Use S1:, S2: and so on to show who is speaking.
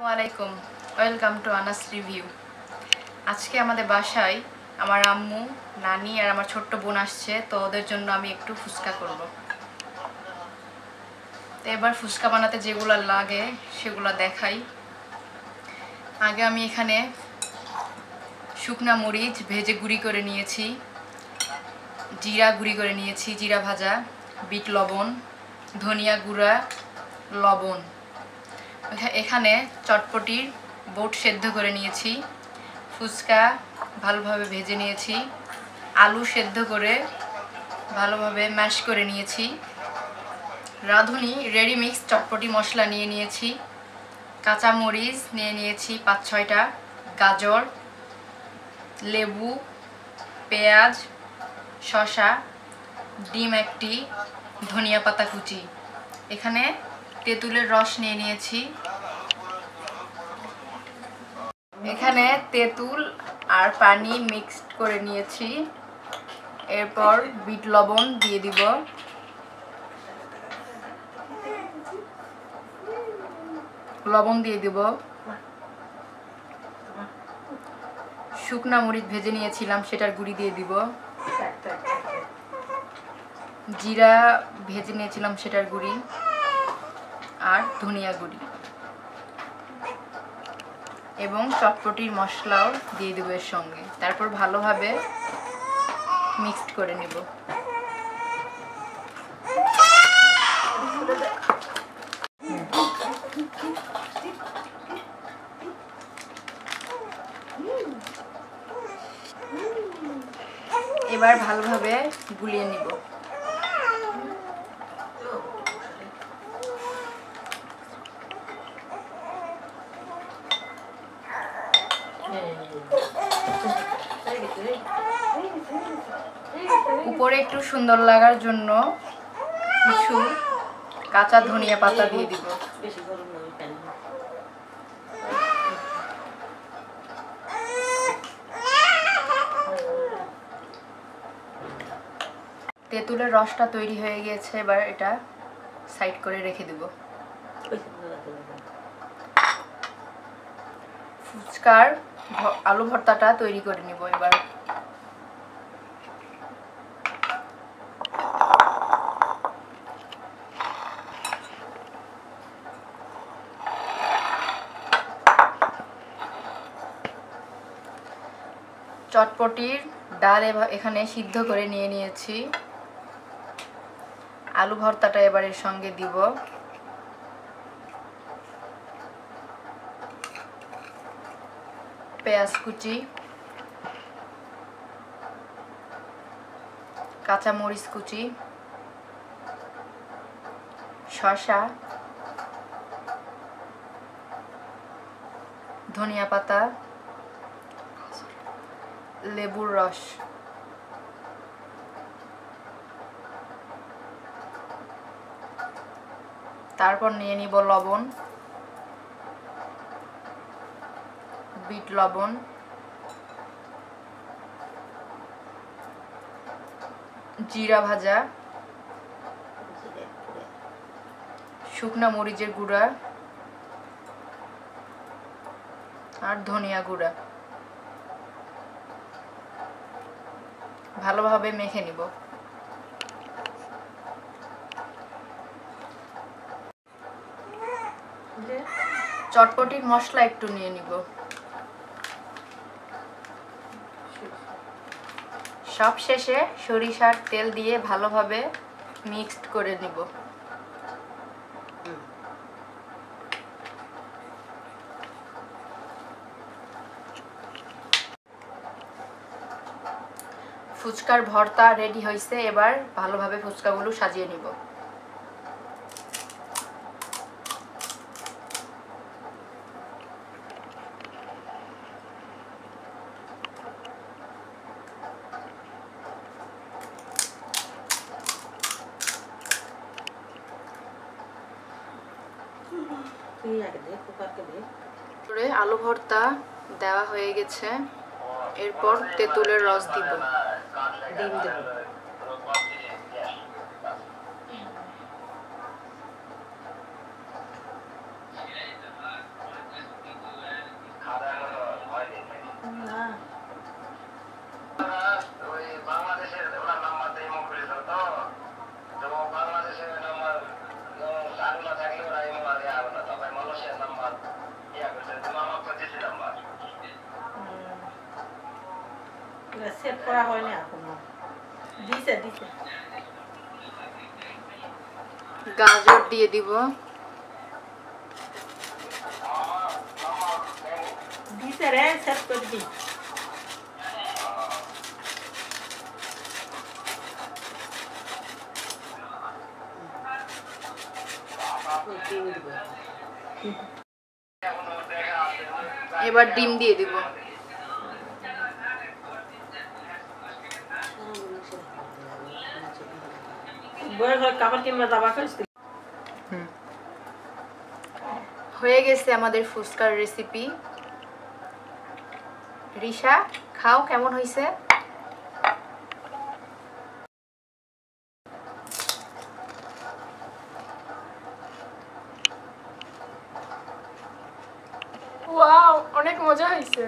S1: আসসালামাইকুম, welcome to Anas review. আজকে আমাদের বাসায় আমার আম্মু, নানি আর আমার ছোট্ট বোন আসছে, তো ওদের জন্য আমি একটু ফুচকা করব। তো এবার ফুচকা বানাতে যেগুলো লাগে সেগুলো দেখাই। আগে আমি এখানে শুকনা মরিচ ভেজে গুঁড়ি করে নিয়েছি, জিরা গুঁড়ি করে নিয়েছি, জিরা ভাজা, বিট লবণ, ধনিয়া গুঁড়া, লবণ। এখানে চটপটির বোট সেদ্ধ করে নিয়েছি, ফুচকা ভালোভাবে ভেজে নিয়েছি, আলু সেদ্ধ করে ভালোভাবে ম্যাশ করে নিয়েছি, রাঁধুনি রেডি মিক্স চটপটি মশলা নিয়ে নিয়েছি, কাঁচা মরিচ নিয়ে নিয়েছি ৫-৬টা, গাজর, লেবু, পেঁয়াজ, শসা, ডিম একটি, ধনিয়া পাতা কুচি। এখানে তেঁতুলের রস নিয়ে নিয়েছি, এখানে তেঁতুল আর পানি মিক্সড করে নিয়েছি। এরপর বিট লবণ দিয়ে দিব, লবণ দিয়ে দিব, শুকনা মরিচ ভেজে নিয়েছিলাম সেটার গুঁড়ি দিয়ে দিব, জিরা ভেজে নিয়েছিলাম সেটার গুঁড়ি, আর ধনিয়া গুঁড়ি এবং চটপটির মশলাও দিয়ে দেবো এর সঙ্গে। তারপর ভালোভাবে মিক্সড করে নেব। এবার ভালোভাবে গুলিয়ে নিব। উপরে একটু সুন্দর লাগার জন্য কিছু কাঁচা ধনিয়া পাতা দিয়ে দিব। তেঁতুলের রসটা তৈরি হয়ে গিয়েছে, এবার এটা সাইড করে রেখে দেব। ফুচকার আলু ভর্তাটা তৈরি করে নিব। এবার চটপটির ডাল এখানে সিদ্ধ করে নিয়ে নিয়েছি, আলু ভর্তাটা এবার এর সঙ্গে দিব। পেঁয়াজ কুচি, কাঁচা মরিচ কুচি, শসা, ধনিয়া পাতা, লেবুর রস, তারপর নিয়ে নিব লবণ, বিট লবণ, জিরা ভাজা, শুকনা মরিচের গুঁড়া আর ধনিয়া গুঁড়া। ভালোভাবে মেখে নিব। চটপটির মশলা একটু নিয়ে নিব। সব শেষে সরিষার তেল দিয়ে ভালোভাবে মিক্সড করে নিব। ফুচকার ভর্তা রেডি হয়েছে, এবার ভালোভাবে ফুচকাগুলো সাজিয়ে নিব। আলু ভর্তা দেওয়া হয়ে গেছে, এরপর তেঁতুলের রস দিব, ডিম দেব।
S2: করা হয়নি এখনো। দিছে দিছে।
S1: গাজর দিয়ে দিব।
S2: দিছে রে, সেট করে দি।
S1: এবার ডিম দিয়ে দিব। হয়ে গেছে আমাদের ফুচকার রেসিপি। রিশা, খাও, কেমন হয়েছে?
S3: ওয়াও, অনেক মজা হয়েছে।